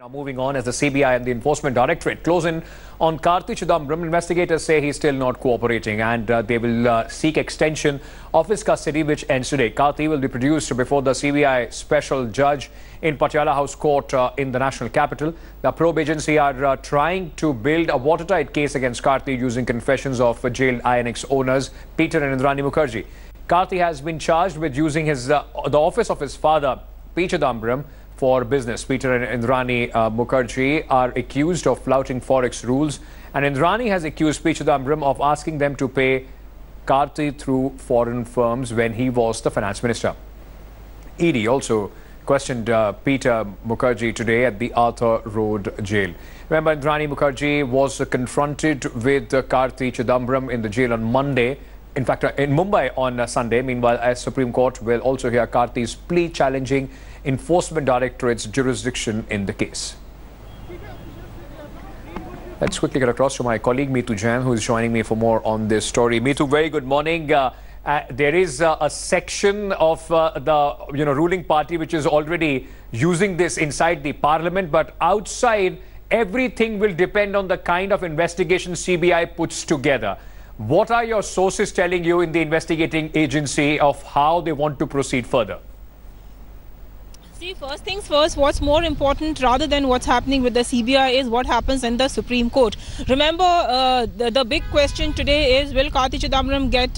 Now moving on, as the CBI and the Enforcement Directorate close in on Karti Chidambaram, investigators say he's still not cooperating and they will seek extension of his custody, which ends today. Karti will be produced before the CBI special judge in Patiala House Court in the national capital. The probe agency are trying to build a watertight case against Karti using confessions of jailed INX owners Peter and Indrani Mukherjee. Karti has been charged with using the office of his father, P. Chidambaram, for business. Peter and Indrani Mukherjee are accused of flouting forex rules, and Indrani has accused P. Chidambaram of asking them to pay Karti through foreign firms when he was the finance minister. ED also questioned Peter Mukherjee today at the Arthur Road jail. Remember, Indrani Mukherjee was confronted with Karti Chidambaram in the jail on Monday. In fact, in Mumbai on Sunday. Meanwhile, a Supreme Court will also hear Karti's plea challenging Enforcement Directorate's jurisdiction in the case. Let's quickly get across to my colleague Meetu Jain, who is joining me for more on this story. Meetu, very good morning. There is a section of the ruling party which is already using this inside the parliament, but outside, everything will depend on the kind of investigation CBI puts together. What are your sources telling you in the investigating agency of how they want to proceed further? See, first things first, what's more important rather than what's happening with the CBI is what happens in the Supreme Court. Remember, the big question today is, will Karti Chidambaram get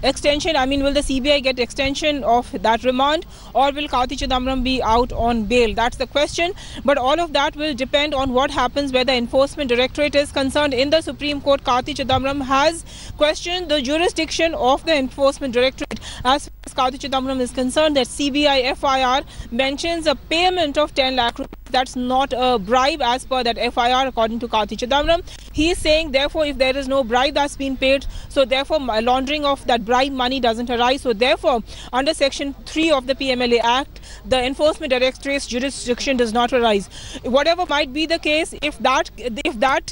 extension? I mean, will the CBI get extension of that remand, or will Karti Chidambaram be out on bail? That's the question. But all of that will depend on what happens where the Enforcement Directorate is concerned. In the Supreme Court, Karti Chidambaram has questioned the jurisdiction of the Enforcement Directorate. As far as Karti Chidambaram is concerned, that CBI FIR mentions a payment of 10 lakh rupees. That's not a bribe as per that FIR, according to Karti Chidambaram. He is saying, therefore, if there is no bribe that's been paid, so therefore laundering of that bribe money doesn't arise. So therefore, under Section 3 of the PMLA Act, the Enforcement Directorate's jurisdiction does not arise. Whatever might be the case, if that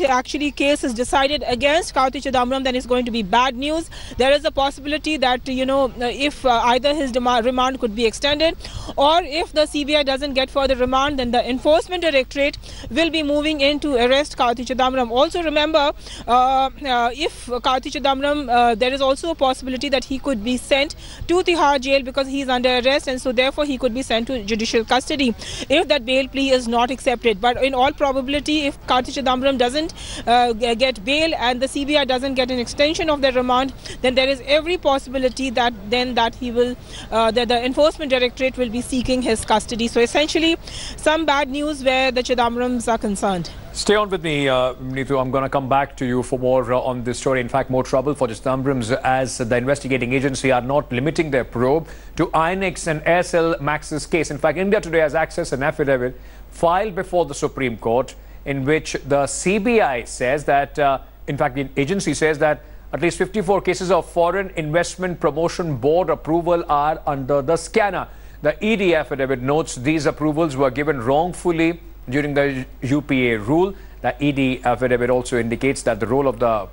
actually case is decided against Karti Chidambaram, then it's going to be bad news. There is a possibility that, if either his remand could be extended, or if the CBI doesn't get further remand, then the Enforcement Directorate will be moving in to arrest Karti Chidambaram. Also remember, if Karti Chidambaram, there is also a possibility that he could be sent to Tihar jail because he is under arrest, and so therefore he could be sent to judicial custody if that bail plea is not accepted. But in all probability, if Karti Chidambaram doesn't get bail and the CBI doesn't get an extension of their remand, then there is every possibility that the Enforcement Directorate will be seeking his custody. So essentially, some bad news where the Chidambarams are concerned. Stay on with me, Neetu. I'm going to come back to you for more on this story. In fact, more trouble for Chidambarams as the investigating agency are not limiting their probe to INX and Aircel Max's case. In fact, India Today has accessed an affidavit filed before the Supreme Court in which the CBI says that, in fact, the agency says that at least 54 cases of Foreign Investment Promotion Board approval are under the scanner. The ED affidavit notes these approvals were given wrongfully during the UPA rule. The ED affidavit also indicates that the role of the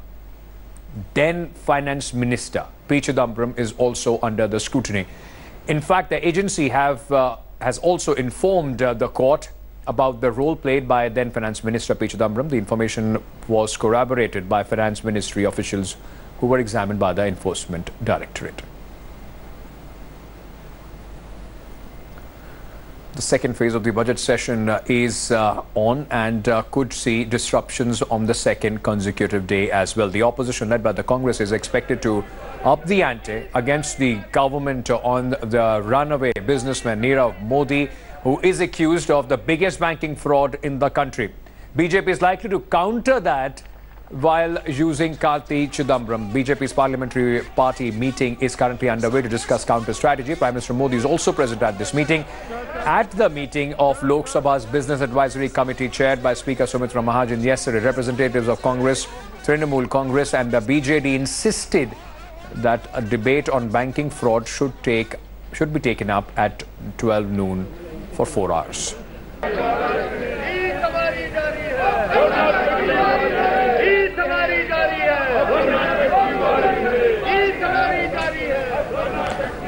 then Finance Minister, P. Chidambaram, is also under the scrutiny. In fact, the agency has also informed the court about the role played by then Finance Minister P. Chidambaram. The information was corroborated by Finance Ministry officials who were examined by the Enforcement Directorate. The second phase of the budget session is on and could see disruptions on the second consecutive day as well. The opposition led by the Congress is expected to up the ante against the government on the runaway businessman Nirav Modi, who is accused of the biggest banking fraud in the country. BJP is likely to counter that while using Karti Chidambaram. BJP's parliamentary party meeting is currently underway to discuss counter strategy. Prime Minister Modi is also present at this meeting. At the meeting of Lok Sabha's Business Advisory Committee chaired by Speaker Sumitra Mahajan yesterday, representatives of Congress, Trinamool Congress and the BJD insisted that a debate on banking fraud should be taken up at 12 noon for 4 hours.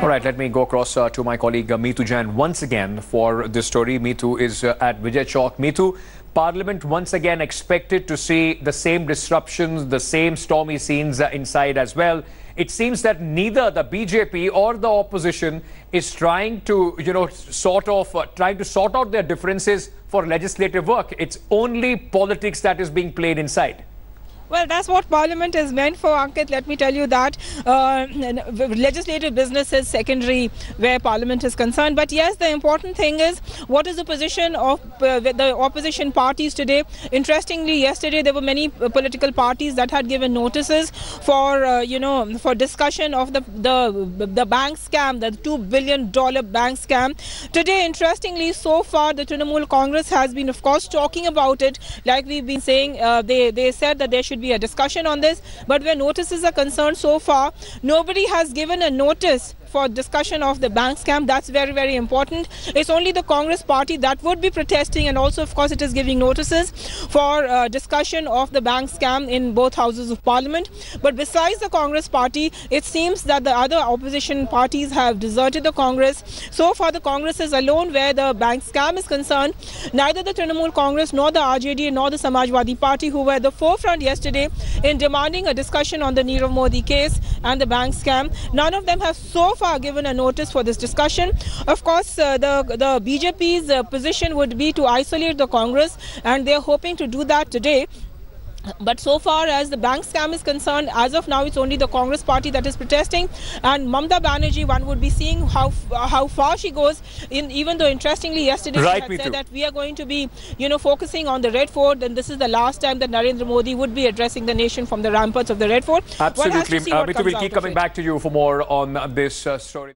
All right, let me go across to my colleague Meetu Jain once again for this story. Meetu is at Vijay Chowk. Meetu, Parliament once again expected to see the same disruptions, the same stormy scenes inside as well. It seems that neither the BJP or the opposition is trying to, sort out their differences for legislative work. It's only politics that is being played inside. Well, that's what Parliament is meant for, Ankit. Let me tell you that legislative business is secondary where Parliament is concerned. But yes, the important thing is what is the position of the opposition parties today. Interestingly, yesterday there were many political parties that had given notices for, for discussion of the bank scam, the $2 billion bank scam. Today, interestingly, so far the Trinamool Congress has been, of course, talking about it. Like we've been saying, they said that there should be a discussion on this, but where notices are concerned so far, nobody has given a notice for discussion of the bank scam. That's very, very important. It's only the Congress party that would be protesting, and also, of course, it is giving notices for discussion of the bank scam in both houses of Parliament. But besides the Congress party, it seems that the other opposition parties have deserted the Congress. So far, the Congress is alone where the bank scam is concerned. Neither the Trinamool Congress nor the RJD nor the Samajwadi Party, who were at the forefront yesterday in demanding a discussion on the Nirav Modi case and the bank scam, none of them have so far given a notice for this discussion. Of course, the BJP's position would be to isolate the Congress, and they're hoping to do that today. But so far as the bank scam is concerned, as of now, it's only the Congress party that is protesting. And Mamata Banerjee, one would be seeing how far she goes. Even though, interestingly, yesterday she had said that we are going to be, focusing on the Red Fort, and this is the last time that Narendra Modi would be addressing the nation from the ramparts of the Red Fort. Absolutely. Meetu, we'll keep coming back to you for more on this story.